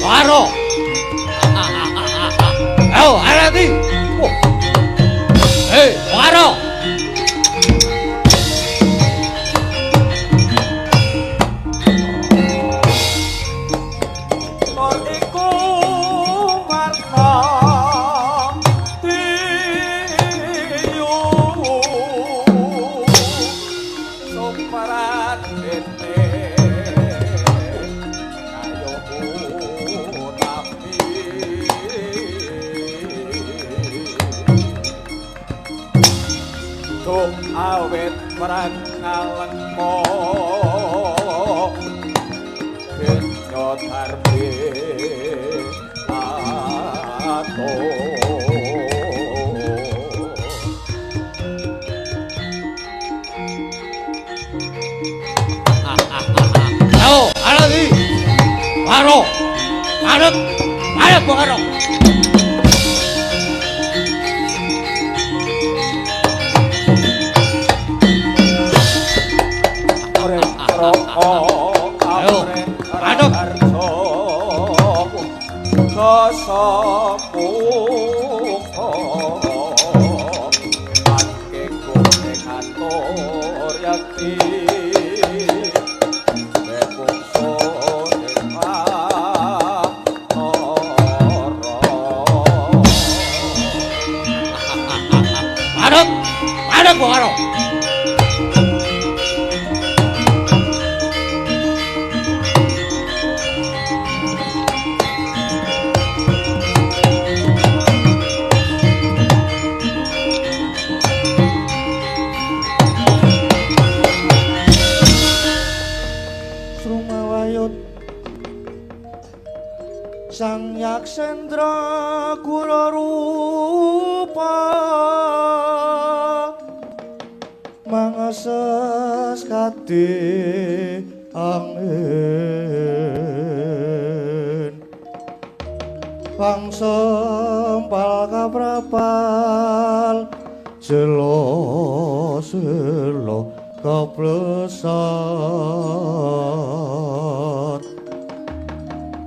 Waro. Ayo, arati. Waro. Awet perang ngalengko genyo darbe ato Ayo, alati. Waro. Arep. Arep waro. Ayo, aduk. Aduk. Aduk waro. Sang Yaksendra Kura Rupa mangases kadhe angin pangsempal kaprapal selo kaplesat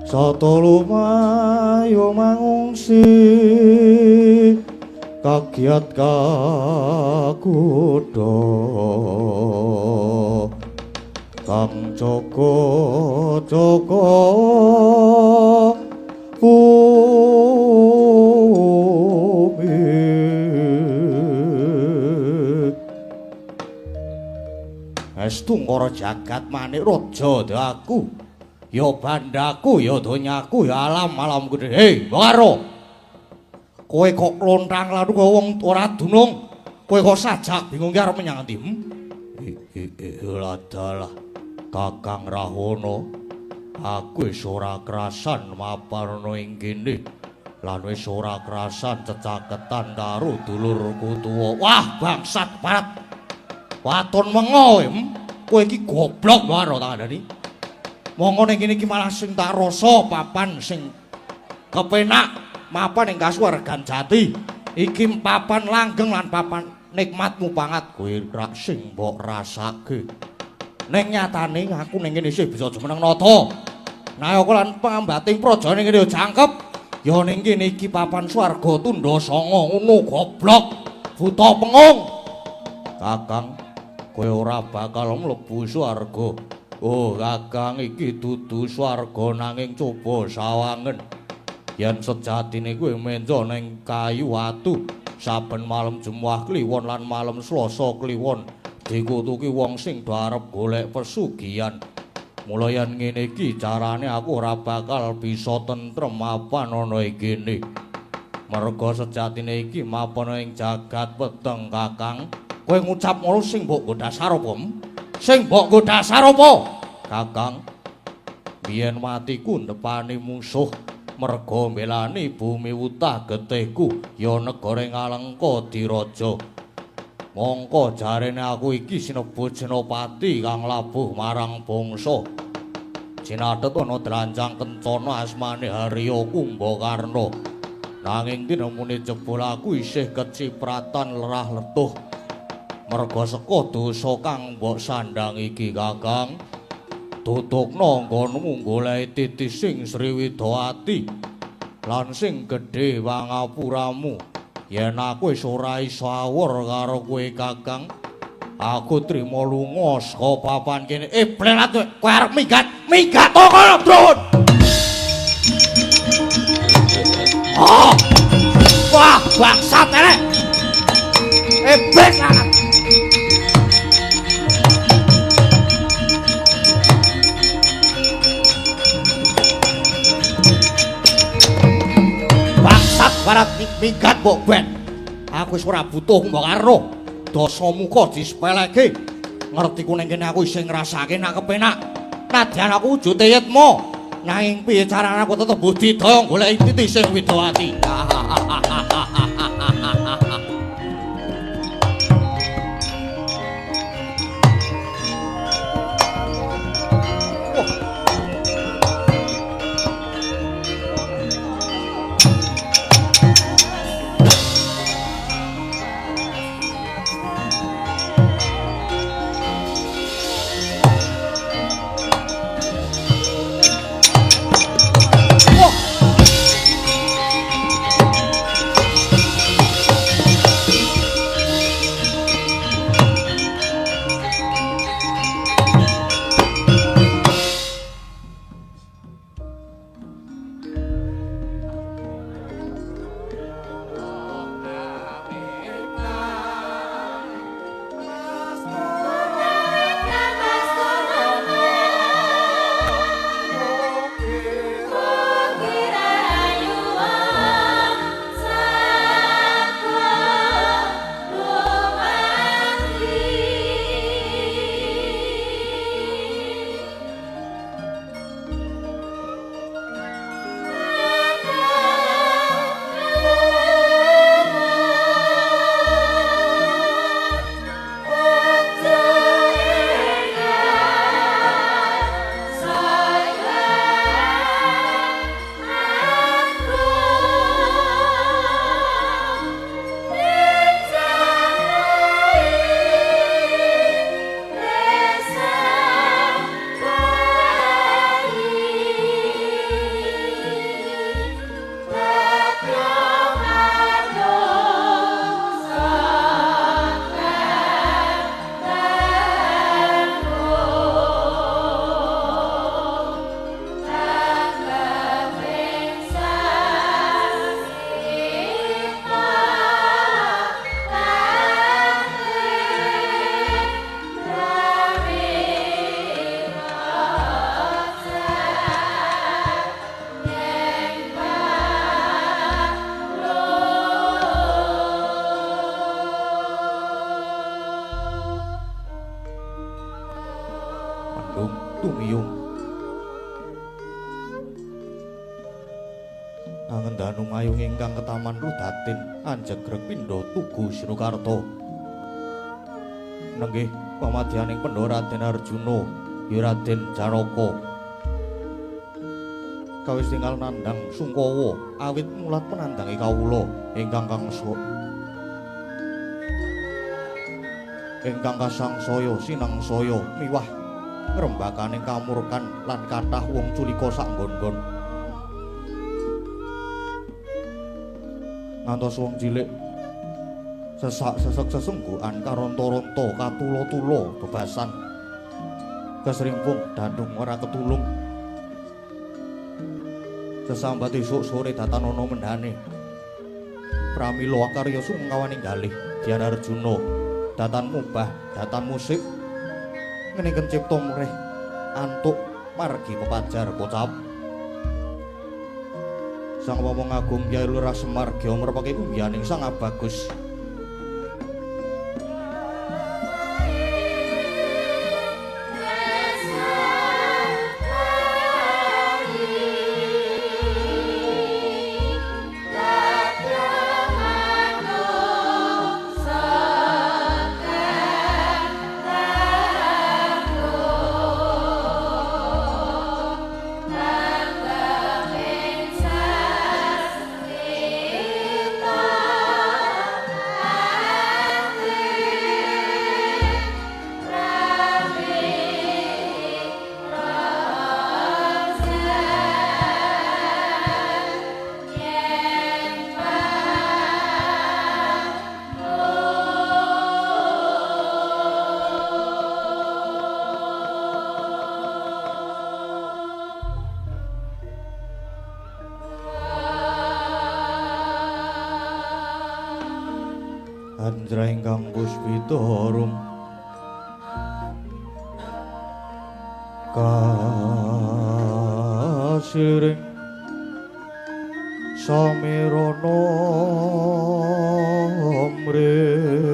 Sato lumayu mangungsi kagiat kakudo kang joko bumi estu ngara jagat manik raja aku ya bandaku ya donyaku ya alam gede. Hei, Waro. Kowe kok lontang lalu kowe wong ora dunung. Kowe kok sajak bingung ki arep menyang endi? Ladalah Kakang Rahono. Aku wis ora krasan maparno ing kene. Lan wis ora krasan cecaketan karo dulurku tuwa. Wah, bangsat parat. Waton mengo, kowe iki goblok Waro tak andani. Monggo ning kene iki malah sing tak rasa papan sing kepenak mapan ing kasuwargan jati. Iki papan langgeng lan papan nikmatmu banget kowe rak sing mbok rasake. Ning nyatane aku ning kene isih bisa jumeneng nata. Nayaka lan pengambating praja ning kene yo jangkep. Ya ning kene iki papan swarga tundha sanga ngono goblok. Buta pengung. Kakang, kowe ora bakal mlebu swarga. Oh, Kakang iki dudu swarga nanging coba sawangen. Yen sejatine kowe menja ning kayu watu saben malam Jumat kliwon lan malam Selasa kliwon dikutuki wong sing arep golek pesugihan. Mula yen ngene iki carane aku ora bakal bisa tentrem mapan ana iki. Merga sejatine iki mapan ing jagat weteng Kakang. Kowe ngucap ngono sing mbok nggo dasar apa? Sing mbok nggo dasar apa? Kakang, biyen matiku ndepani musuh merga mbelani bumi wutah getihku ya negara Ngalengka diraja. Mongko jarene aku iki sinebut senopati kang labuh marang bangsa. Cinathet ana dranjang kencana asmane Harya Kumbakarna. Nanging tinemune jebul aku isih kecipratan lerah letuh. Merga saka dosa kang mbok sandhang iki Kakang. Dudukna nggonmu golek titi sing Sriwidawati lan sing gedhe pangapuramu. Yen aku wis ora iso awur karo kowe Kakang, aku trima lunga saka papan kene. Blelat kowe arep minggat to kono, Drun. Oh! Wah, bangsat elek. Ebek lanang. Bangsat barat minggat mbok ben. Aku wis ora butuh mbok karo. Dosamu kok disepeleke. Ngerti ku ning kene aku isih ngrasake nak kepenak. Nadyan aku wujud yetmo. Nanging piye carane aku tetep budidaya golek titi sing Widawati. Tumiyung Angendanu mayung ingkang ketaman Rudatin Anjegreg Pindha Tugu Surakarta. Nenggih pamadyaning Pandhawa Raden Arjuna ya Raden Janaka kawis tinggal nandhang Sungkawa awit mulat penandhangi kawula ingkang kasangsaya sinangsaya miwah ngrembakaning kamurkan lan kathah wong culika sak nggon-nggon. Ngantos wong cilik sesak-sesek sesenggukan karonta-ronta katula-tula bebasan kesrimpung dandung ora ketulung. Sesambat esuk sore datan ana mendhane pramila karya sungkawaning galih Dyar Arjuna datan mubah datan musik ngeningken cipta mrih antuk margi pepajar pocap. Sang Wawong Agung Kyai Lurah Semar Gya merpake unggihaning Sang Abagus. Indra ingkang puspita harum kasiring samirana mrih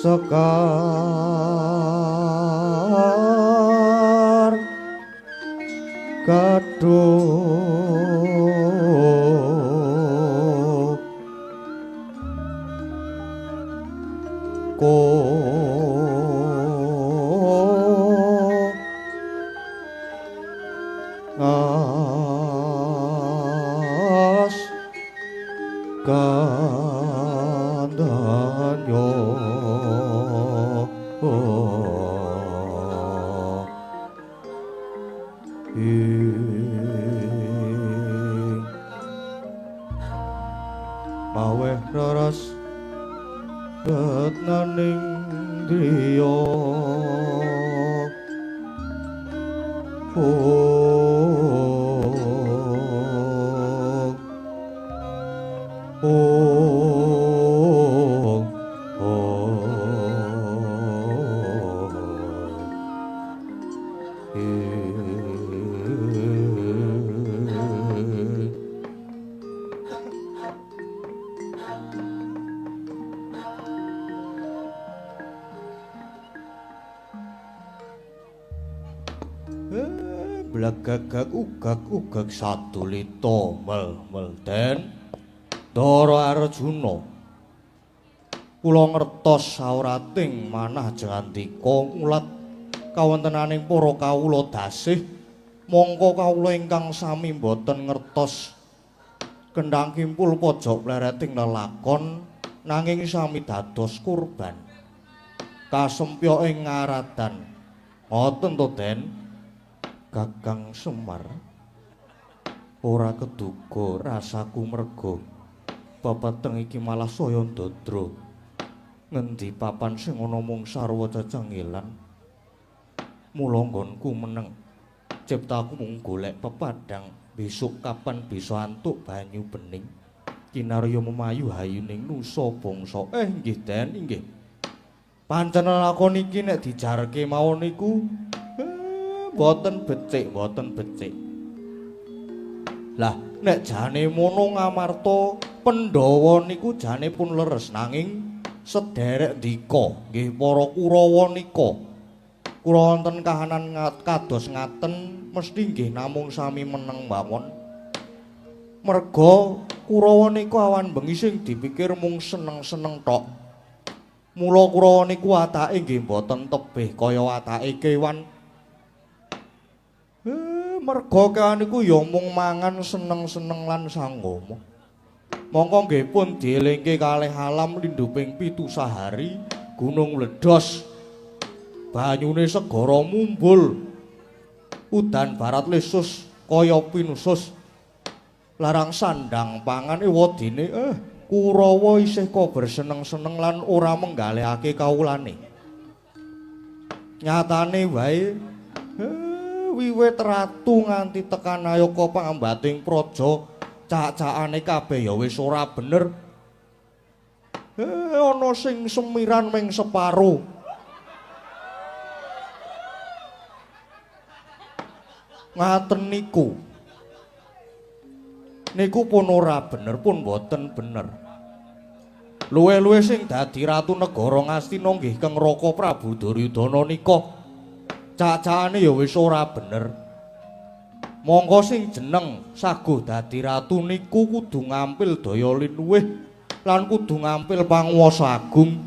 sekar kaduh ko ngas kandanyo maweh raras betnaning griya blagagag ugag sadulita mel den Dara Arjuna kula ngertos sawrating manah jangandika ngulat kawontenaning para kawula dasih mongko kawula ingkang sami boten ngertos kendhang kimpul pojok plereting lelakon nanging sami dados kurban kasempya ing ngaradan ngoten to Den Kakang Semar ora keduga rasaku merga pepeteng iki malah saya ndadra ngendi papan sing ana mung sarwa cecengilan mula nggonku meneng ciptaku mung golek pepadang besok kapan bisa antuk banyu bening kinarya memayu hayuning nusa bangsa nggih Den inggih pancen lakon iki nek dijarke mawon niku boten becik lah nek jane mono ngamarta Pandhawa niku jane pun leres nanging sederek dika nggih para Kurawa nika kula wonten kahanan kados ngaten mesti nggih namung sami meneng mawon merga Kurawa nika awan bengi sing dipikir mung seneng-seneng tok mula Kurawa niku watake nggih boten tebih kaya watake kewan merga kewan niku ya mung mangan seneng-seneng lan sanggama mongko nggih pun dielingke kalih alam lindhuping 7 sahari gunung mledos banyune segara mumbul udan barat lesus kaya pinusus larang sandang pangan wadine Kurawa isih kok berseneng-seneng lan ora menggalihake kawulane nyatane wae wiwit ratu nganti tekan ayaka pangambating praja cak-cakane kabeh ya wis ora bener ana sing semiran ming separo ngaten niku pun ora bener pun boten bener luwe-luwe sing dadi ratu negara Ngastina nggih Kang Raka Prabu Duryudana nika cak-cakane ya wis ora bener. Monggo sing jeneng saguh dadi ratu niku kudu ngampil daya linuwih lan kudu ngampil panguwasa agung.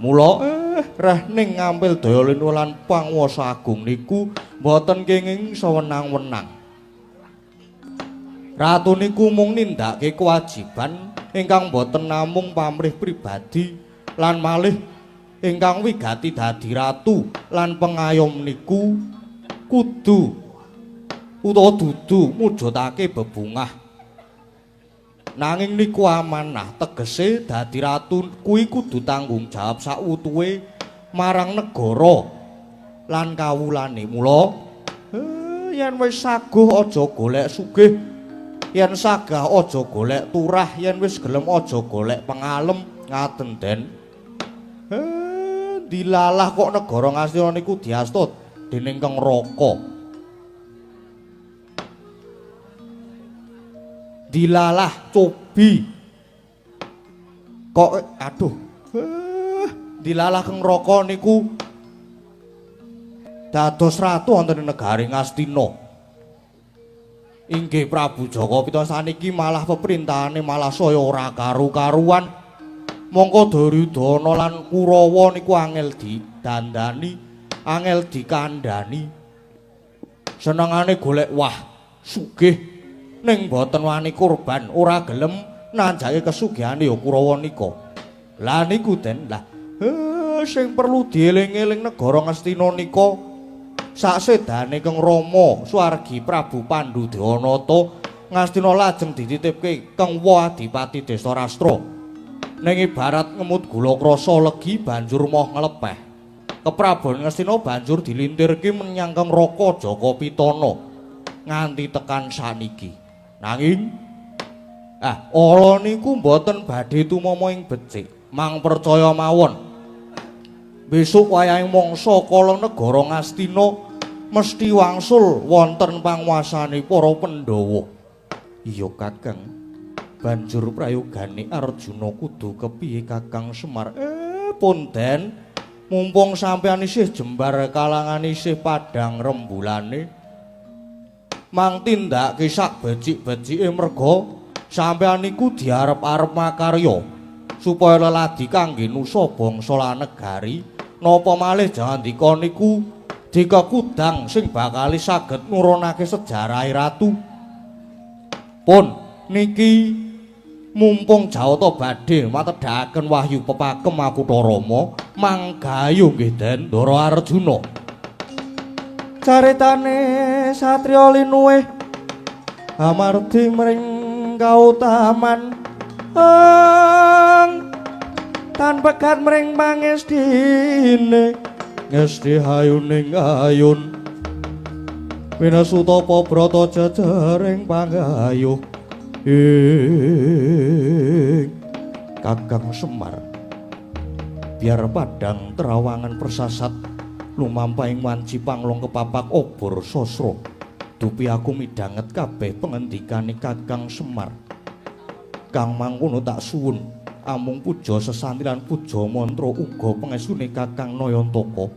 Mula reh ning ngampil daya linuwih lan panguwasa agung niku mboten kenging sewenang-wenang. Ratu niku mung nindakake kewajiban ingkang boten namung pamrih pribadi lan malih ingkang wigati dadi ratu lan pengayom niku kudu utawa dudu mujudake bebungah nanging niku amanah tegese dadi ratu kuwi kudu tanggung jawab sautuhe marang negara lan kawulane. Mula yen wis saguh aja golek sugih, yen sagah aja golek turah, yen wis gelem aja golek pengalem. Ngaten Den. Dilalah kok negara Ngastina niku diasta dening Kang Raka. Dilalah cobi kok aduh. Dilalah Kang Raka niku dados ratu wonten ing negari Ngastina. Inggih Prabu Jaka Pitana saniki malah peperintahane malah saya ora karu-karuan. Mongko Duryudana lan Kurawa niku angel didandani, angel dikandhani. Senengane golek wah sugih ning boten wani kurban, ora gelem nanjake kesugihane ya Kurawa nika. Lah niku Den, lah sing perlu dieling-eling negara Ngastina nika saksedane Kang Rama swargi Prabu Pandhudewanata Ngastina lajeng dititipke Kang Wa Adipati Desa Rastra. Ning ibarat ngemut gula krasa legi banjur moh nglepeh. Keprabon Ngastina banjur dilintirke menyang Kang Raka Jaka Pitana nganti tekan saniki. Nanging ala niku mboten badhe tumama ing becik. Mang percaya mawon. Besok wayahing mangsa kala negara Ngastina mesti wangsul wonten panguwasane para Pandhawa. Iya Kakang. Banjur prayogane Arjuna kudu kepiye Kakang Semar? Pun Den, mumpung sampeyan isih jembar kalangan isih padang rembulane, mang tindake sak becik-becike merga sampeyan niku diarep-arep makarya supaya leladi kangge nusa bangsa lan negari, napa malih jandika niku dikekudang sing bakali saged nurunake sejarah ratu. Pun niki mumpung Jawata badhe matedhaken wahyu pepakem Makutha Rama, manggayu nggih Den Ndara Arjuna. Caritane satriya linuwih amardi mring kautaman tan pekat mring pangestine ngesti hayuning ayun winasutapa brata jajaring pangayuh. Kakang Semar, biar padang terawangan persasat lumampahing wanci panglong kepapak obor sosro, dupi aku midanget kabeh pengendikane Kakang Semar. Kang mangkono tak suwun amung puja sesanti lan puja mantra uga pengesune Kakang Nayantaka.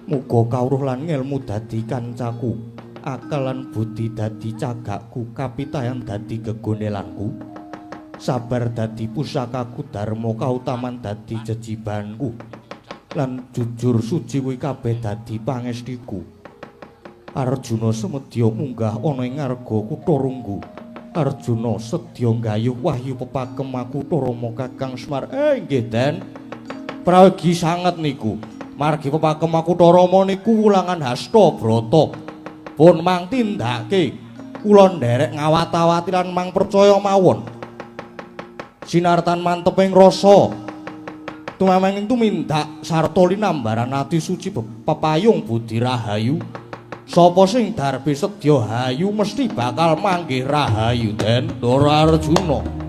Muga kawruh lan ngelmu dadi kancaku, akal lan budi dadi cagakku, kapitayan dadi gegonelanku, sabar dadi pusakaku, dharma kautaman dadi jejibanku, lan jujur suci kuwi kabeh dadi pangestiku. Arjuna semedya munggah ana ing ngarga Kutarunggu. Arjuna sedya nggayuh wahyu pepakem Makutha Rama Kakang Semar. Nggih Den, prayogi sanget niku margi pepakem Makutha Rama niku wulangan hasta brata. Pun mang tindake kula nderek ngawat-awati lan mang percaya mawon sinartan manteping rasa tumameng tumindak sarta linambaran ati suci pepayung budi rahayu. Sapa sing darbe sedya hayu mesti bakal manggih rahayu Den Ndara Arjuna.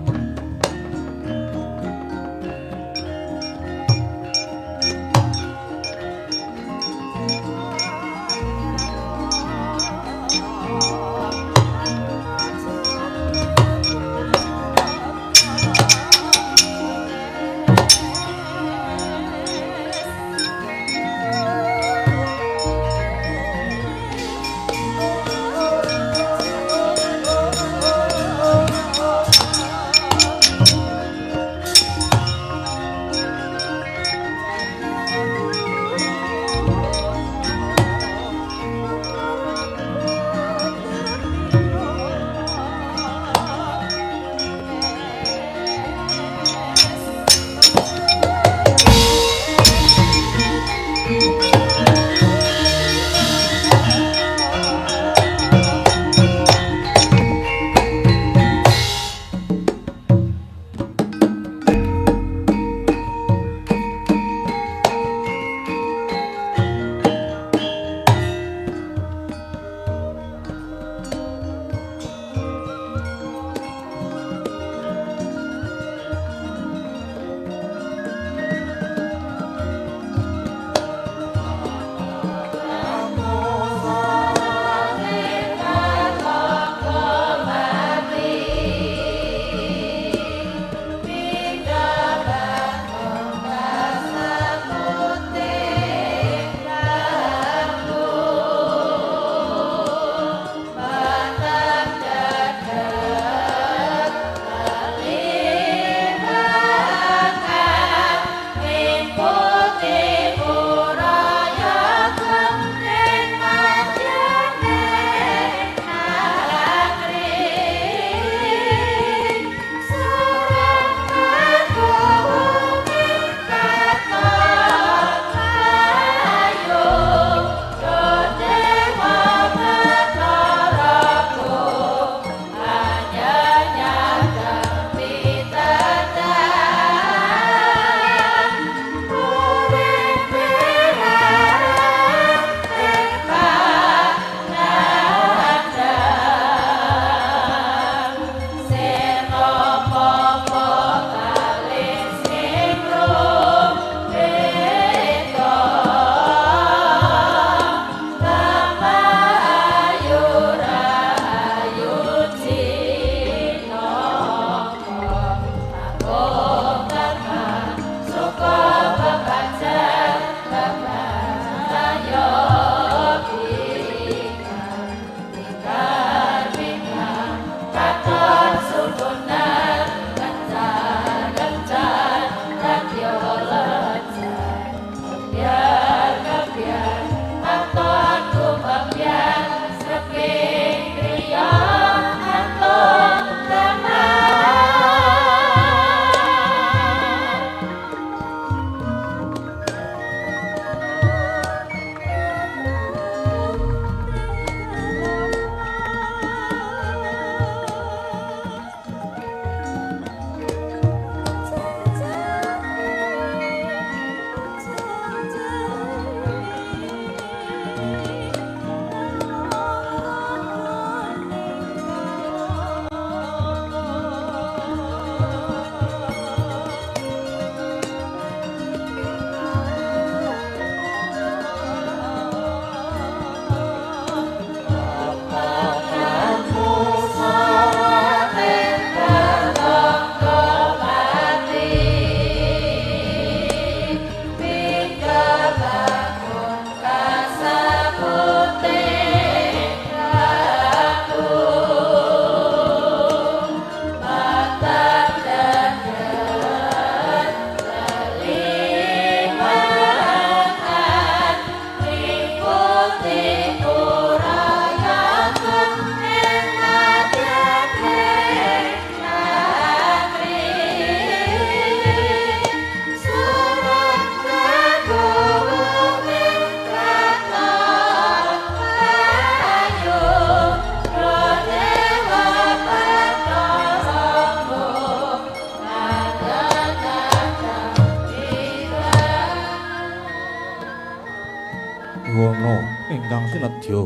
ingkang sinedya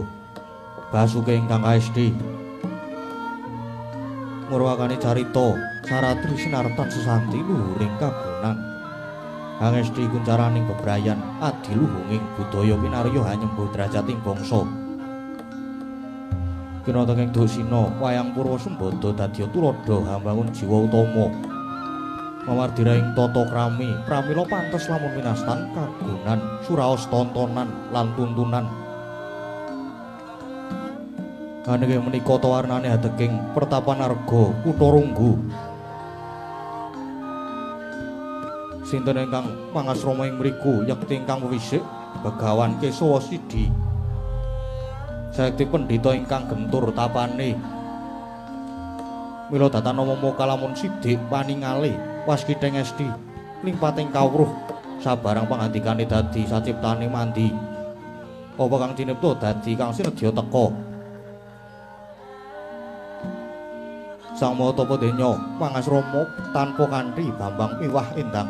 Basuke ingkang kaesti murwakani carita Saratri sinartan sesanti luhuring kagunan angesti kuncaraning bebrayan adiluhunging budaya pinarya hanyembuh derajating bangsa kinatenging dosina wayang purwa sembada dadya tuladha hambangun jiwa utama mamardira ing tata krami pramila pantes lamun winastan kagunan suraos tontonan lan tuntunan anenge menika tawarnane ateking pertapan arga kutha Runggu sinten ingkang mangasrama ing mriku yekti ingkang wisik Begawan Kesawa Sidi saekti pendhita ingkang gentur tapane mila datanama kalamun sidik paningale waskithing esti limpating kawruh sabarang pangandikane dadi saciptane mandi apa kang cinipta dadi kang sinedya teka Sang Mahatapa Denya mangasrama tanpa kanthi Bambang miwah endang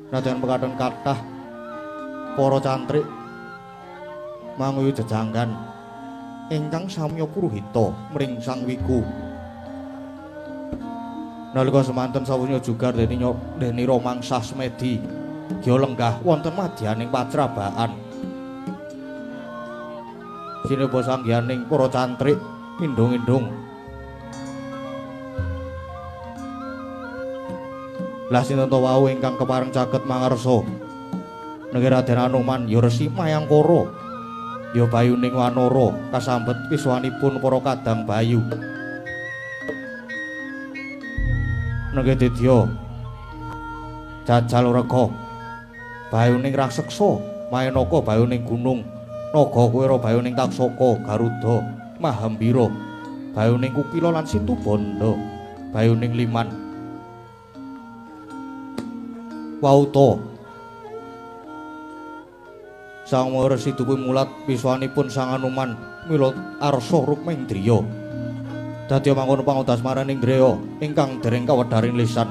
nadyan mekaten kathah para cantrik manguyu jejanggan ingkang samya puruhita mring Sang Wiku nalika semanten sawunya jugar deni Romangsah Semedi gya lenggah wonten madyaning pacrabaan sinepa sanggihaning para cantrik indung-indung lah sinten ta wau ingkang kepareng caket mangarsa nggih Raden Anoman ya Resi Mayangkara ya bayuning wanara kasambet wiswanipun para kadang bayu nggih Dedya Jajal Rega bayuning raseksa Mayanaka bayuning gunung Naga Kuwera bayuning Taksaka Garuda Mahambira bayuning Kukila lan Situbanda bayuning Liman Wauta Sang Resi Dukuh Mulat wiswanipun Sang Anoman mila arsa Rukmendriya dadi mangkono pangudas maraning Dreya ingkang dereng kawedharing lisan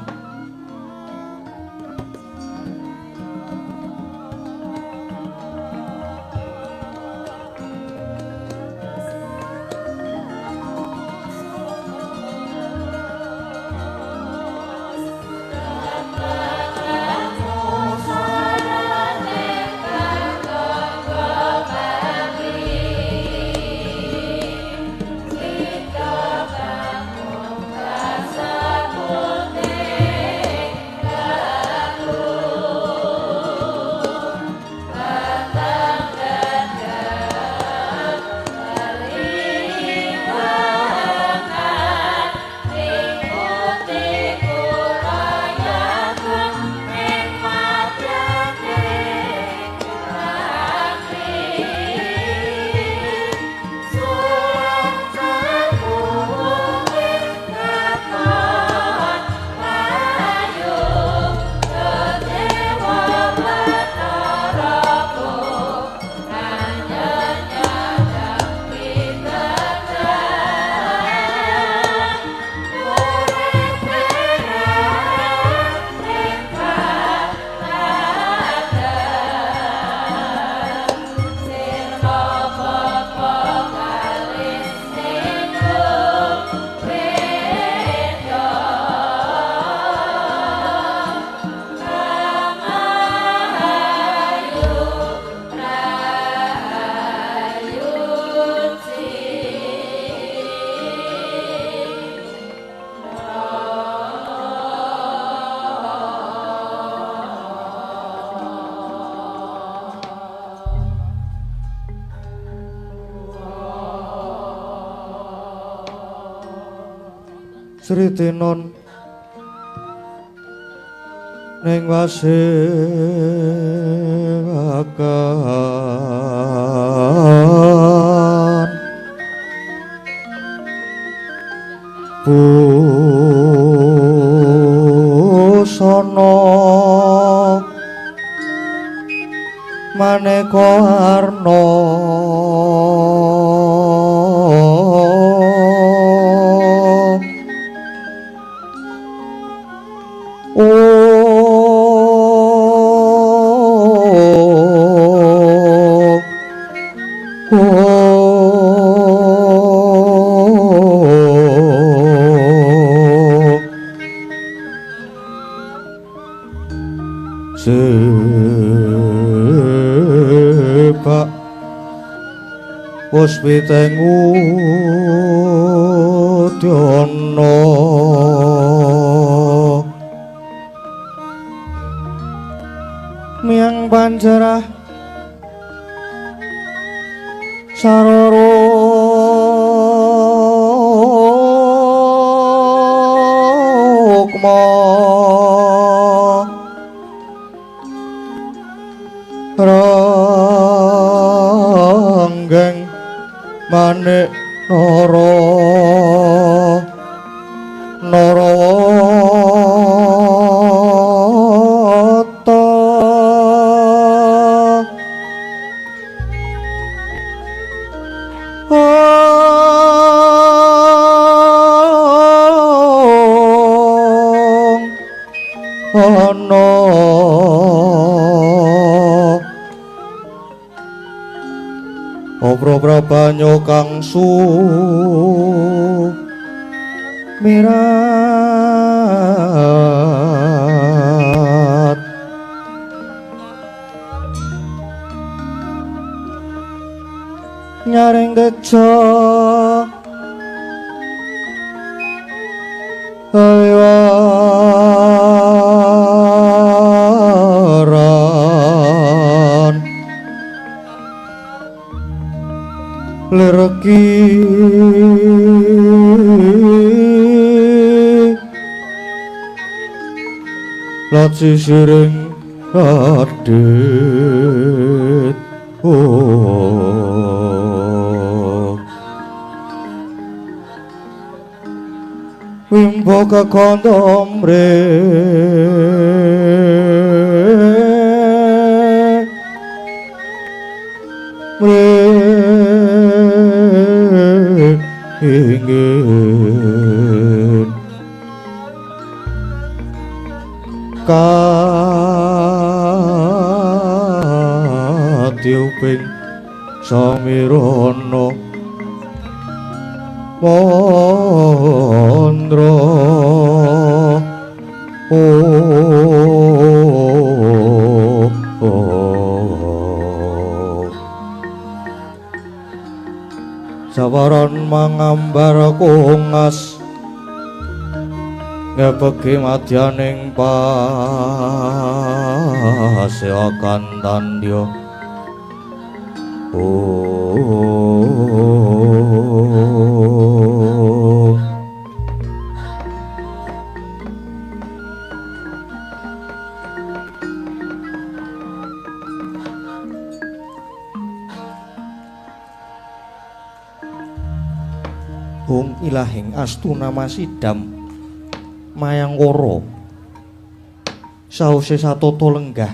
Sri Tinon ning wasewakan busana maneka arna Puspitengu Dyono Miang Pancerah Saroro Kmo Ranggeng Manik Noro Narata Ana Obro banyu kang mirat nyaring keca aywaran lereki laci siring radit wimbo kekondom ingin katiuping samirana mandra sawaran mangambar kungas ngepeki madyaning paseakan tandya Hung ilahing astuna masidam mayangkara sause satata lenggah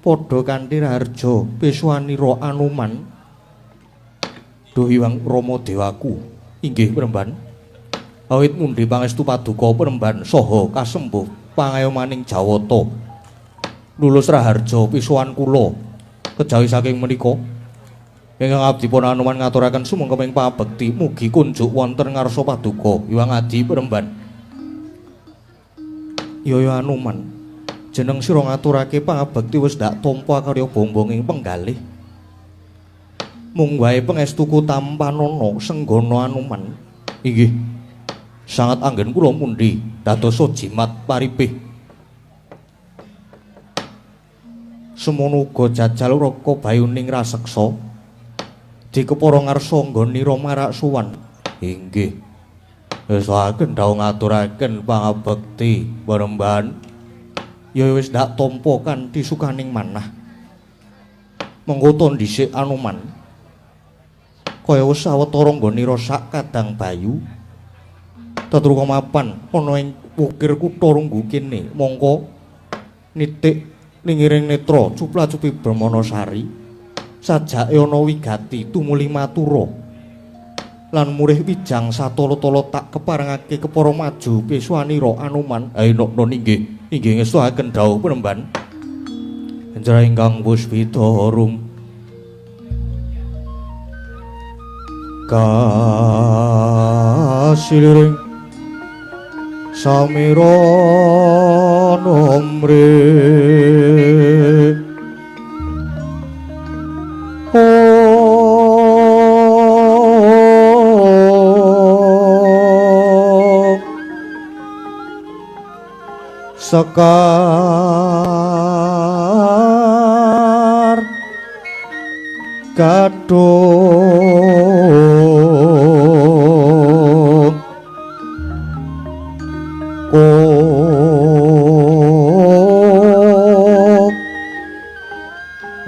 padha kanthi raharja Piswanira Anuman Duh Hyang Rama Dewaku inggih Premban awit mundi pangestu paduka Premban saha kasembuh pangayomaning Jawata lulus raharja Piswan kula kejawi saking menika ingkang abdi pun Anuman ngaturaken sumengkeming pabekti mugi kunjuk wonten ngarsa paduka Hyang Adi Premban. Yaya Anuman jeneng sira ngaturake pangabekti wis ndak tampa karya bombonging penggalih. Mung wae pangestuku tampanana senggana Anuman. Inggih. Sangat anggen kula mundi dadosa jimat paripih. Semono uga jajal raka bayuning raseksa. Dikepara ngarsa nggonira marak suwan. Inggih. Saken dawuh ngaturaken pangabekti Premban. Ya wis ndak tampa kanthi sukaning manah. Mengko to dhisik Anuman. Kaya wis sawetara nggonira sak kadang bayu. Tetruka mapan ana ing ukir kutha Runggu kene. Mongko nitik ningiring netra cupla-cupi Brahmanasari. Sajake ana wigati tumuli matura lan murih wijang satala-tala tak keparengake kepara maju Piswanira Anuman. Nok inggih ngestuhaken dawuh Premban. Enjra ingkang puspita rum kasiliring samira nomre sekar kadung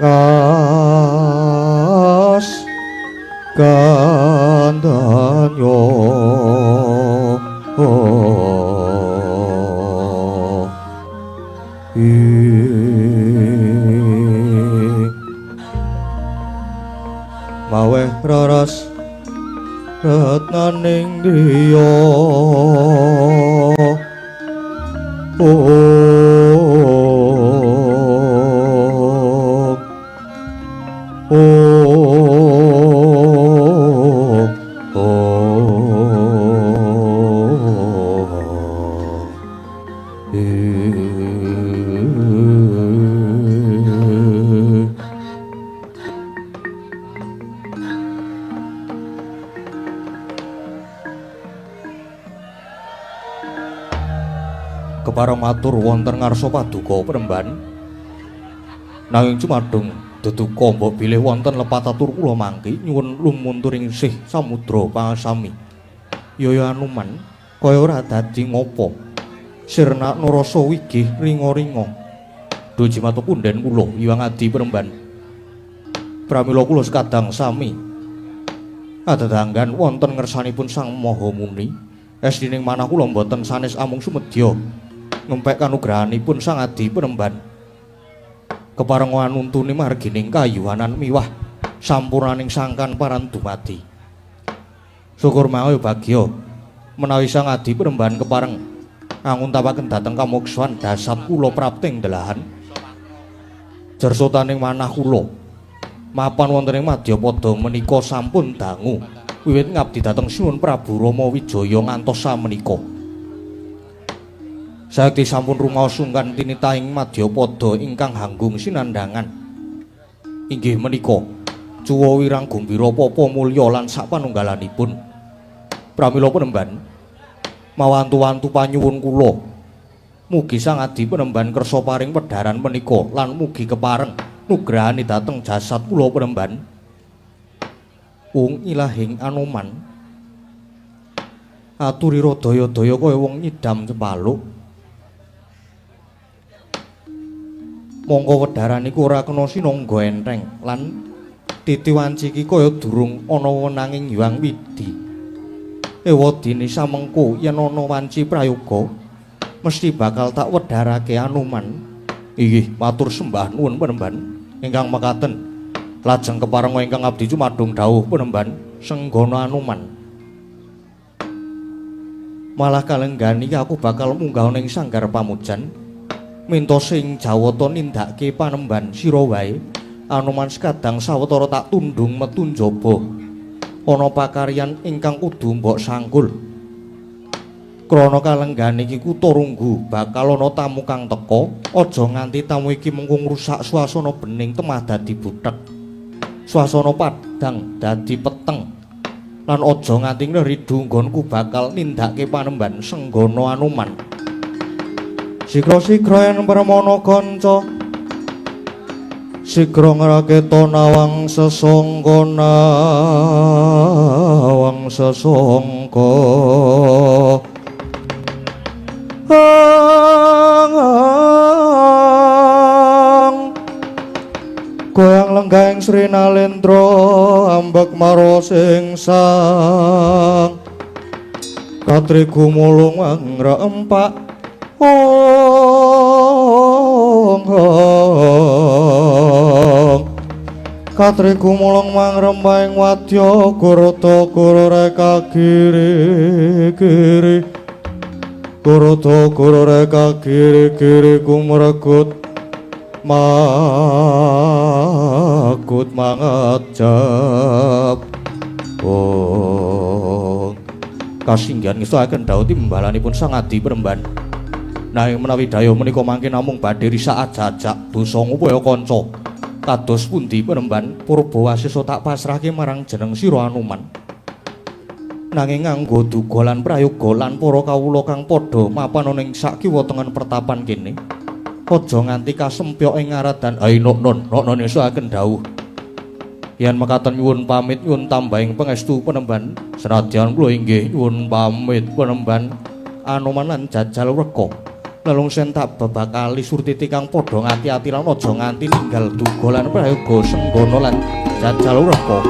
kas kandanyo maweh raras retnaning griya kepareng matur wonten ngarsa paduka Premban nanging cumadung deduka mbok bilih wonten lepatatur kula mangki nyuwun lumunturing sih samudra pangasami yaya Anuman kaya ora dadi ngopo sirna narasa wigih ringa-ringa duji matu punden kula Hyang Adi Premban pramila kula sekadang sami adadanggan wonten ngersanipun Sang Maha Muni esdining manah kula mboten sanes amung sumedya ngempek kanugrahanipun Sang Adi Premban kepareng wanuntuni margining kayuhanan miwah sampurnaning sangkan paran dumadi syukur mawon bagya menawi Sang Adi Premban kepareng anguntapaken dhateng kamoksuhan dasat kula prapting delahan jersotaning manah kula mapan wonten ing Madyapada menika sampun dangu wiwit ngabdi dhateng Sinuwun Prabu Rama Wijaya ngantos samenika sakti sampun rumaos sungkan tinitahing Madyapada ingkang hanggung sinandhangan inggih menika Cuwa Wirang Gumbira Papa Mulya lan sapanunggalanipun pramila Premban mawantu-wantu panyuwun kula mugi Sang Adi Premban kersa paring wedharan menika lan mugi kepareng nugrahani dhateng jasad kula Premban wong ilahing Anuman aturira daya-daya kaya wong nyidam cempaluk mongko wedharan iku ora kena sinangga entheng lan titi wanci iki kaya durung ana wenanging Hyang Widi ewadine samengko yen ana wanci prayoga mesti bakal tak wedharake Anuman inggih matur sembah nuwun Premban ingkang mekaten lajeng kepareng ingkang abdi cumadung dawuh Premban senggana Anuman malah kalenggani aku bakal munggah ning sanggar pamujan minta sing jawata nindakake panemban sira wae Anuman sekadang sawetara tak tundung metu njaba ana pakaryan ingkang kudu mbok sangkul krana kalenggane iki kutha Runggu bakal ana tamu kang teka aja nganti tamu iki mengko ngrusak swasana bening temah dadi buthek swasana padang dadi peteng lan aja nganti ngridu nggonku bakal nindakake panemban senggana Anuman sikra-sikra yen permana kanca sikra ngraketa nawang sesangka goyang lenggahing Sri Nalendra ambek maros ing sang katri gumulung ngrempak katri gumulung mangrempahing wadya Gurata Gurureka giri-giri Gurata Gurureka giri-giri kumregut makut mangajab kasinggihan ngestoaken dawuh timbalanipun Sang Adi Premban nanging menawi daya menika mangke namung badhe risak jajak dosa ngupaya kanca kados pundi Premban Purbawasesa tak pasrahke marang jeneng sira Anuman nanging nganggo duga lan prayoga lan para kawula kang padha mapan ana ing sakiwa tengen pertapan kene aja nganti kasempyok ing ngaradan non nesuaken dawuh yen mekaten nyuwun pamit nyuwun tambahing pangestu penemban senadyan kula inggih nyuwun pamit penemban Anoman lan Jajal Wreka lelung sen tak babakali surtiti kang padha ngati-ati lan aja nganti ninggal duga lan prayoga Senggana lan Jajal Wreka.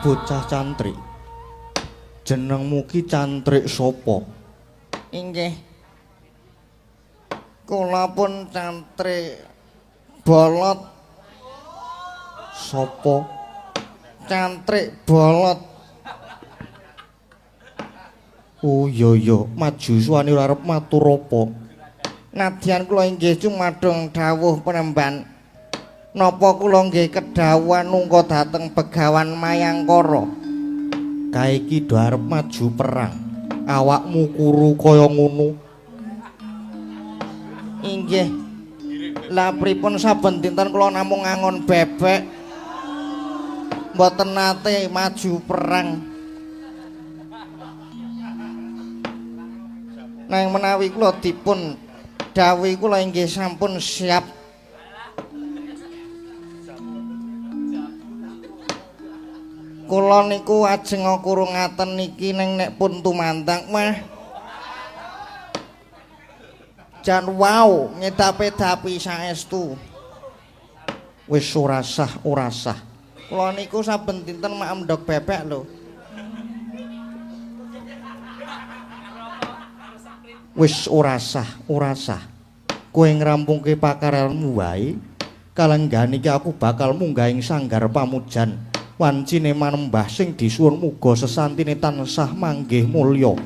Bocah cantrik. Jenengmu ki Cantrik sapa? Inggih. Kula pun Cantrik Bolot. Sapa? Cantrik Bolot. Oh iya, maju suwani ora arep matur apa? Nadyan kula inggih cumadung dawuh penemban. Napa kula nggih kedhawuhan nungka dhateng Begawan Mayangkara. Kae iki do arep maju perang. Awakmu kuru kaya ngono. Inggih. Lah pripun saben dinten kula namung ngangon bebek. Mboten nate maju perang. Nang menawi kula dipun dawuhi kula inggih sampun siap. Kula niku ajeng kurungaken niki ning nek pun tumandang mah jan wow ngedapi-dapi saestu. Wis ora sah. Kula niku saben dinten mak endhog bebek lho. Wis ora sah. Kowe ngrampungke pakarelmu wae. Kalenggan iki aku bakal munggah ing sanggar pamujan. Wancine manembah sing disuwun muga sesantine tansah manggih mulya.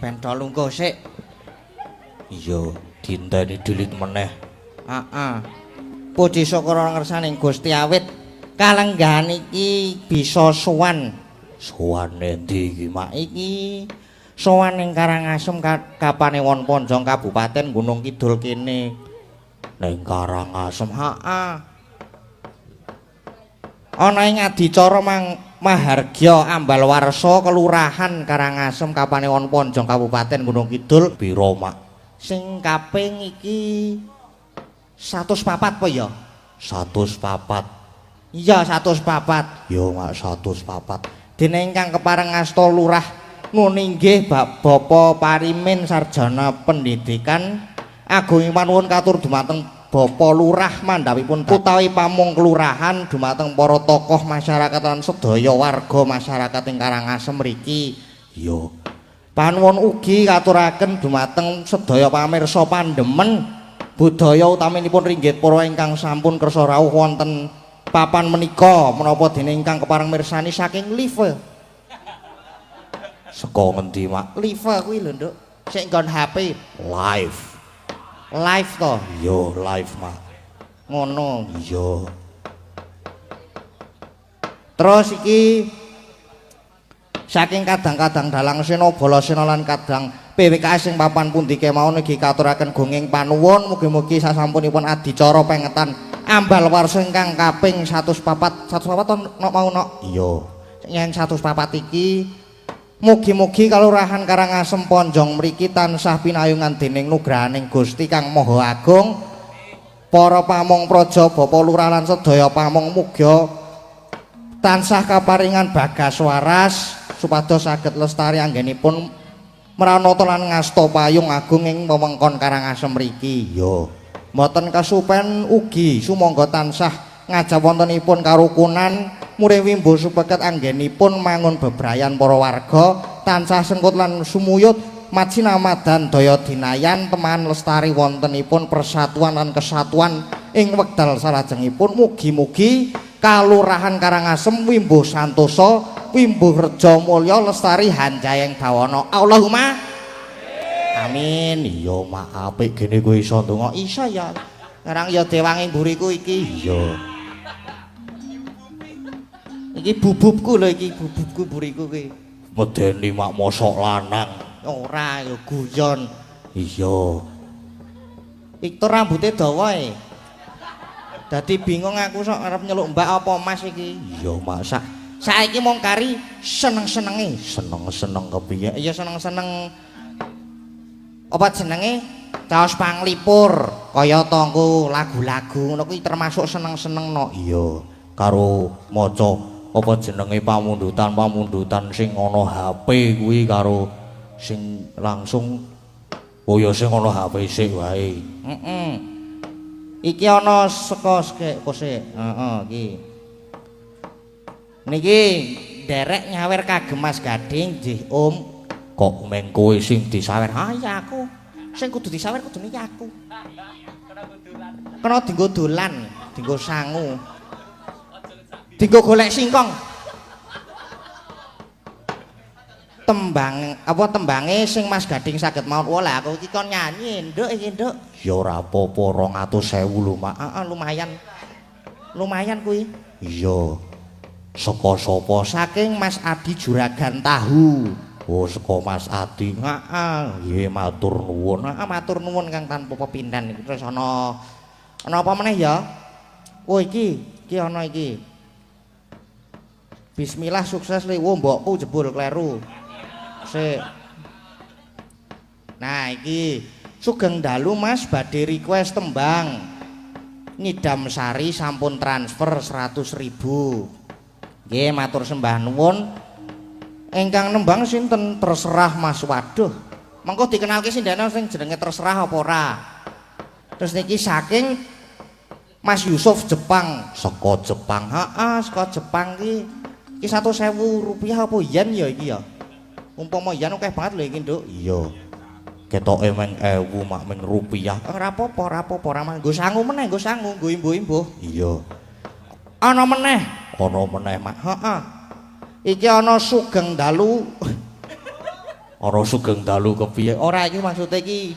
Pentol lungguh sik. Iya, dinteni dilit meneh. Heeh. Puji syukur ngersaning Gusti awit kalenggahan iki bisa sowan. Sowan endi iki, Mak? Iki sowan ning Karangasem Kapanewon Ponjong Kabupaten Gunung Kidul kene. Ning Karangasem. Heeh. Ana ing adicara Mahargya Ambalwarsa Kelurahan Karangasem Kapanewon Ponjong Kabupaten Gunung Kidul. Piro, Mak? Sing kaping iki 104 apa ya? 104. Iya 104. Yo mak 104. Dene ingkang kepareng ngasta lurah nuwun inggih Bapak Parimin Sarjana Pendidikan agung panuwun katur dumateng Bapak Lurah mandhapipun utawi pamung kelurahan dumateng para tokoh masyarakat lan sedaya warga masyarakat ing Karangasem mriki. Yo Panuwun ugi katuraken dumateng sedaya pamirsa pandemen budaya utaminipun ringgit para ingkang sampun kersa rawuh wonten papan menika menapa dene ingkang kepareng mirsani saking live. saka ngendi mak? Live kuwi lho, Nduk. Sik nggon HP. Live. Live to. Yo live mak. Ngono. Yo. Terus iki saking kadang-kadang dalang Sena Balasena lan kadang PWKS sing papan pundi kemawon ugi katuraken gunging panuwun mugi-mugi sasampunipun adicara pengetan ambal warsa ingkang kaping 104 nok mau nok. Iya. Yang 104 iki mugi-mugi kalurahan Karangasem Ponjong mriki tansah pinayungan dening nugrahaning Gusti Kang Maha Agung. Para pamong praja Bapak Lurah lan sedaya pamong muga tansah kaparingan bagas waras supados saged lestari anggenipun meranata lan ngasta payung agung ing wewengkon Karangasem mriki. Yo. Mboten kesupen ugi sumangga tansah ngajab wontenipun karukunan murih wimbo supeket anggenipun mangun bebrayan para warga tansah sengkut lan sumuyut majinamadan daya dinayan teman lestari wontenipun persatuan lan kesatuan ing wekdal salajengipun mugi-mugi kalurahan Karangasem wimbo santosa wimbo reja mulya lestari hanjayeng dawana Allahumma amin. Iya mak apik gene kowe iso ndonga. Isa ya. Ngarang ya dewanging mburiku iki. Iya. Iki bububku lho iki bububku mburiku ki. Medeni mak mosok lanang. Ora ya guyon. Iya. Iktor rambutnya dawa e. Dadi bingung aku sok arep nyeluk Mbak apa Mas iki. Iya mak Saiki mung kari seneng-senenge. seneng-seneng kepiye? Iya seneng-seneng apa jenenge? Caos panglipur kaya tanggo lagu-lagu ngono kuwi termasuk seneng-seneng no. Iya, karo maca apa jenenge pamundutan sing ana HP kuwi karo sing langsung oh ya sing ana HP sik wae. Heeh. Iki ana saka kose. Heeh iki. Niki derek nyawer kagem Mas Gading nggih Om. Kok meng kowe sing disawer? Ah ya aku. Sing kudu disawer kudune iki aku. Kena dienggo dolan, dienggo sangu. Dienggo golek singkong. Tembang apa tembange sing Mas Gading saged maun wala aku iki kon nyanyi nduk iki nduk. Ya ora apa-apa 200.000 lho mak. Heeh lumayan. Lumayan kuwi. Iya. Saka sapa? Saking Mas Adi Juragan Tahu. Oh saka Mas Adi. Heeh. Nggih matur nuwun. Heeh matur nuwun Kang tanpa pepindhan iki. Terus ana apa meneh ya? Oh iki ana iki. Bismillah sukses liwo mbokku jebul kleru. Sik. Nah iki sugeng dalu Mas badhe request tembang. Ngidam Sari sampun transfer 100.000. Nggih matur sembah nuwun. Ingkang nembang sinten terserah Mas. Waduh. Mengko dikenalke sindene sing jenenge terserah apa ora. Terus niki saking Mas Yusuf Jepang. Saka Jepang. Heeh, saka Jepang ki. Iki 100.000 rupiah apa yen ya iki ya. Umpama yen akeh banget lho iki, Nduk. Iya. Ketoke meng 1000 mak meng rupiah. Ora apa-apa, ora nggo sangu meneh, nggo sangu, nggo imbuh-imbuh. Iya. Ana meneh. Ana meneh mak. Heeh. Iki ana sugeng dalu. Ana sugeng dalu kepiye? Ora iki maksude iki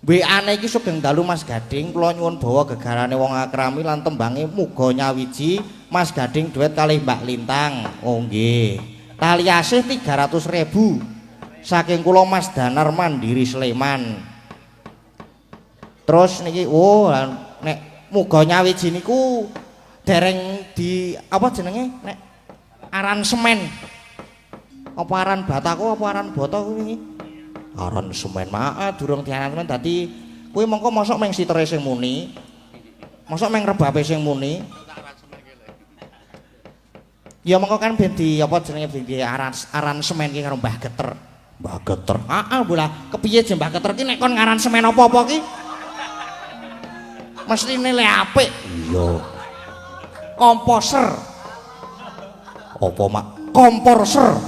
WA-ne iki sugeng dalu Mas Gading, kula nyuwun bawa gegarane wong akrami lan tembange muga nyawiji Mas Gading duet kalih Mbak Lintang. Oh nggih. Tali asih 300.000 saking kula Mas Danar Mandiri Sleman. Terus niki nek muga nyawiji niku dereng di apa jenenge nek aran semen. Apa aran bataku apa aran boto kuwi? Aransemen mak. Durung diaransemen dadi kuwi mengko mosok meng sitere sing muni. Mosok meng rebabe sing muni. Ya mengko kan ben di apa jenenge ben di aransemen ki karo Mbah Geter. Mbah Geter. Bola kepiye je Mbah Geter ki nek kon ngaransemen apa-apa ki mesti nilai apik. Iya. Komposer. Apa mak? Komposer.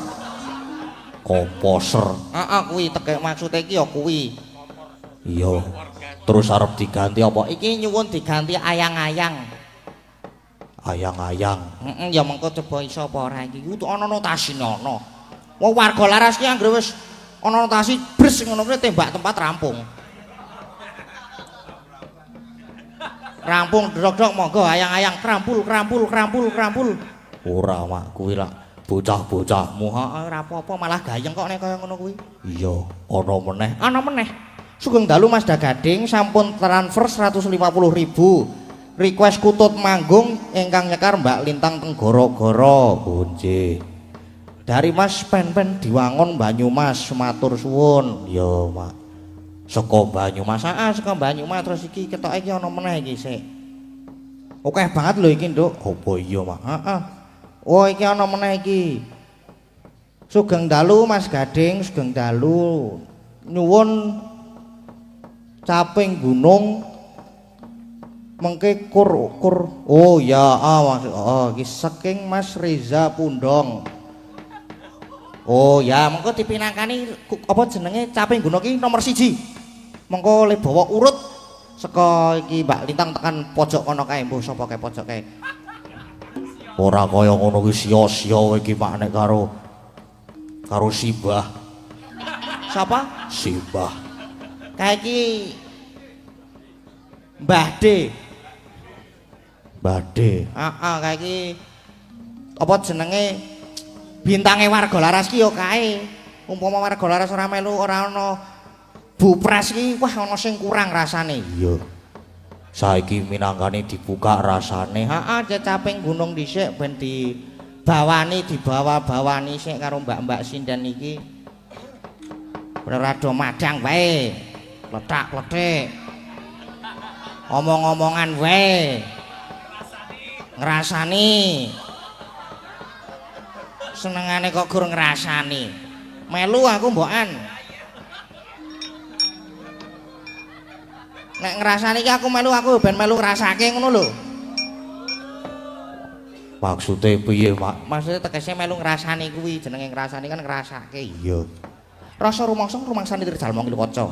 Komposer. Kuwi tekek maksude iki ya kuwi. Iya. Terus arep diganti apa? Iki nyuwun diganti ayang-ayang. Ayang-ayang. Ya mengko coba iso apa ora iki. Kuwi ana notasine ana. Wong warga laras ki anggere wis ana notasi bres ngono kuwi tembak tempat rampung. Rampung dok-dok monggo ayang-ayang krampul. Ora mak kuwi lak bocah-bocahmu. Ora apa-apa malah gayeng kok nek kaya ngono kuwi. Iya, ana meneh. Ana meneh. Sugeng dalu Mas Dagading sampun transfer 150.000. Request kutut manggung ingkang nyekar Mbak Lintang teng Goro-goro. Oh nggih. Dari Mas Pen-pen Diwangun Banyumas matur suwun. Ya mak. Saka Banyumas. Saka Banyumas terus iki ketoke iki ana meneh iki sik. Akeh banget lho iki, Nduk. Apa iya mak? Oh iki ana meneh iki. Sugeng dalu Mas Gading, sugeng dalu. Nyuwun caping gunung mengke kur. Oh ya, iki saking Mas Reza Pundong. Oh ya, mengko dipinangkani apa jenenge caping gunung iki nomor 1. Mengko le bawa urut saka iki Mbak Lintang tekan pojok kono kae, mbuh sapa kae pojok kae. Ora kaya ngono kuwi sia-sia iki mak nek karo Sibah. Sapa? Sibah. Kae iki Mbah D. Kae iki apa jenenge bintange warga laras ki ya kae. Umpama warga laras ora melu ora ana Bupres ki wah ana sing kurang rasane. Iya. Saiki minangkane dibuka rasane. Caping gunung dhisik ben dibawa-bawani sik karo mbak-mbak sinden iki. Bener rada madang wae. Letak-letik. Omong-omongan wae. Ngrasani. Senengane kok gur ngrasani. Melu aku mbokan. Nek ngrasani iki aku ben melu ngrasake ngono lho. Maksude piye, Mak? Maksude tegese melu ngrasani kuwi, jenenge ngrasani kan ngrasake. Iya. Rasa rumangsane dirjalma iki kaca.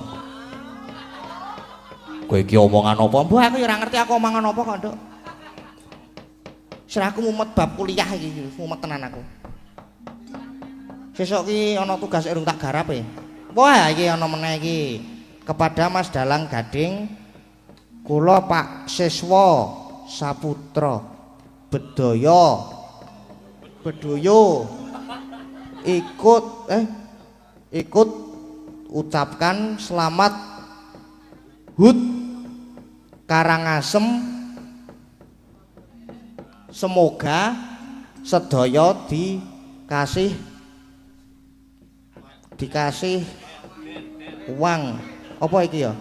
Kowe iki omongan apa? Mbah aku ya ora ngerti aku omongan apa kok, Nduk. Sirahku mumet bab kuliah iki, mumet tenan aku. Sesuk ki ana tugas urung tak garap e. Wah, iki ana meneh iki. Kepada Mas Dalang Gading, kula Pak Siswa Saputra Bedoyo ikut ucapkan selamat HUT Karangasem, semoga sedaya dikasih uang apa iki ya?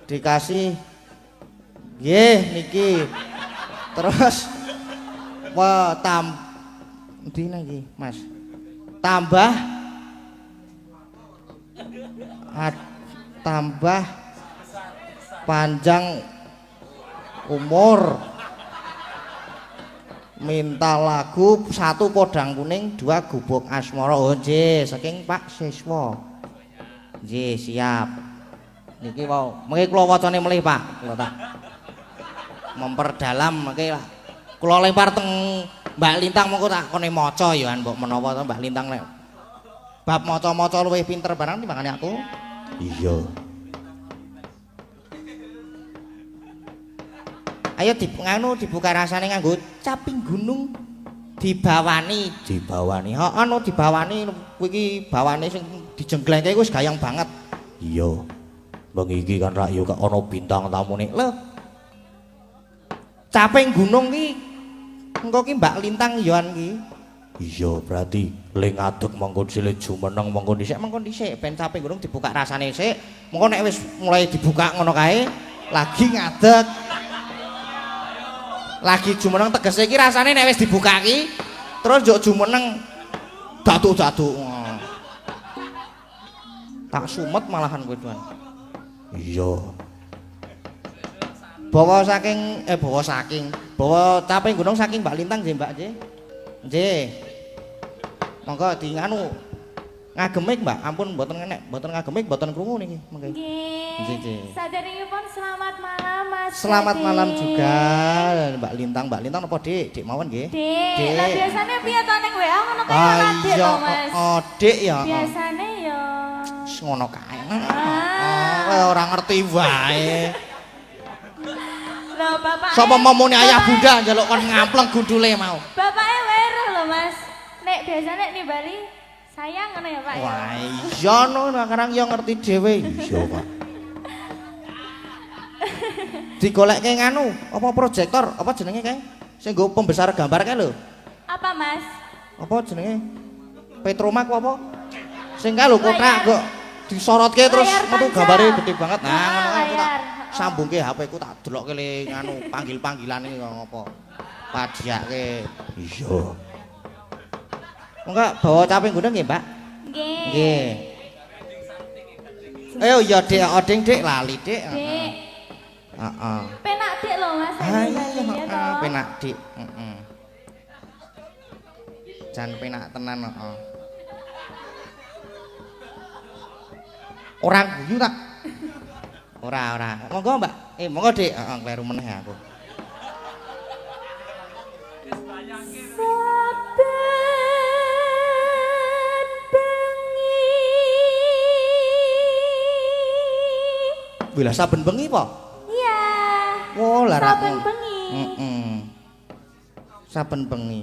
Dikasih nggih niki. Terus ndine iki, Mas. Tambah panjang umur. Minta lagu 1 podang kuning 2 gubuk asmara. Oh nggih, saking Pak Siswa. Nggih, siap. Niki wau, mengki kula wacane melih, Pak. Kula tak memperdalam mengki kula lempar teng Mbak Lintang mengko tak kone maca ya mbok menawa to Mbak Lintang nek bab maca-maca luwih pinter barang timbangane aku. Iya. Ayo dibuka rasane nganggo caping gunung dibawani. Dibawani kuwi iki bawane sing dijengglengke wis gayang banget. Iya. Bang iki kan rak yo ana bintang tamune. Lho. Caping gunung ki engko ki Mbak Lintang yoan ki. Iya, berarti ling adeg mongko sile jumeneng mongko dhisik. Mengko dhisik ben caping gunung dibuka rasane sik. Mengko nek wis mulai dibuka ngono kae, lagi ngadeg. Lagi jumeneng tegese iki rasane nek wis dibuka iki terus njuk jumeneng datu-datu. Tak sumet malahan kowe Tuan. Iya. Bawa caping gunung saking Mbak Lintang nggih Mbak nggih. Nggih. Monggo di nganu ngagemik Mbak, ampun mboten enek, mboten ngagemik, mboten krungu niki. Monggo. Nggih. Saderengipun selamat malam Mas. Selamat Dede. malam juga Mbak Lintang. Mbak Lintang napa Dik? Dik mawon nggih. Dik, lah biasane piye to ning WA ngono kae ora Dik to Mas. Oh, Dik ya. Biasane ya Wis ngono kae. Kowe ora ngerti wae. lho bapak. Sapa momone ayah bunda njaluk kon ngampleng gundule mau. Bapake weruh lho Mas. Nek biasane nimbali sayang ngono ya Pak. Wah, iya no, sekarang ya ngerti dhewe. Iya, Pak. Digolekke nganu, apa proyektor, apa jenenge kae? Sing nggo pembesar gambar kae lho. Apa Mas? Apa jenenge? Petromax apa? Sing kae lho kotak kok disorotke terus Layar metu panjang. gambare gede banget. Nah, Ah, ngono kae aku tak layar. sambungke HP ku tak delokke le nganu panggil-panggilane apa. Padiake. Iya. Monggo bawa caping gunung nggih, Mbak? Nggih. Nggih. Ayo ya Dik, odeng Dik lali Dik. Dik, Heeh. penak Dik lho Mas. Ah nimbali ya iya, toh. penak Dik. Heeh. Jan penak tenan heeh. Orang guyu tak? Ora. Monggo, Mbak. Monggo Dik. Heeh, kleru meneh aku. Saben bengi. Wih lah saben bengi po? Iya. Oh, lah ra. Saben bengi. Heeh. Saben bengi.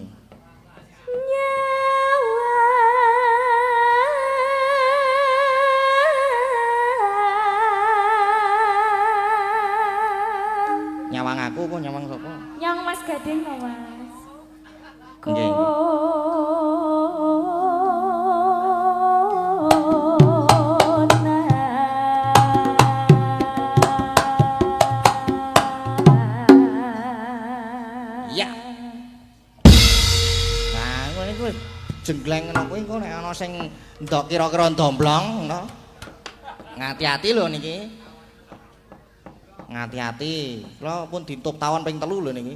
Nyawa. Nyawang aku apa nyawang sapa? Yang Mas Gading kok Mas. Nggih. Ya. Nah, ngono iku jenggleng ngono kuwi engko nek ana sing ndok kira-kira ndomblong ngono. Ngati-ati lho niki. Ngati-ati. Kula pun ditutup tawon ping 3 lho niki.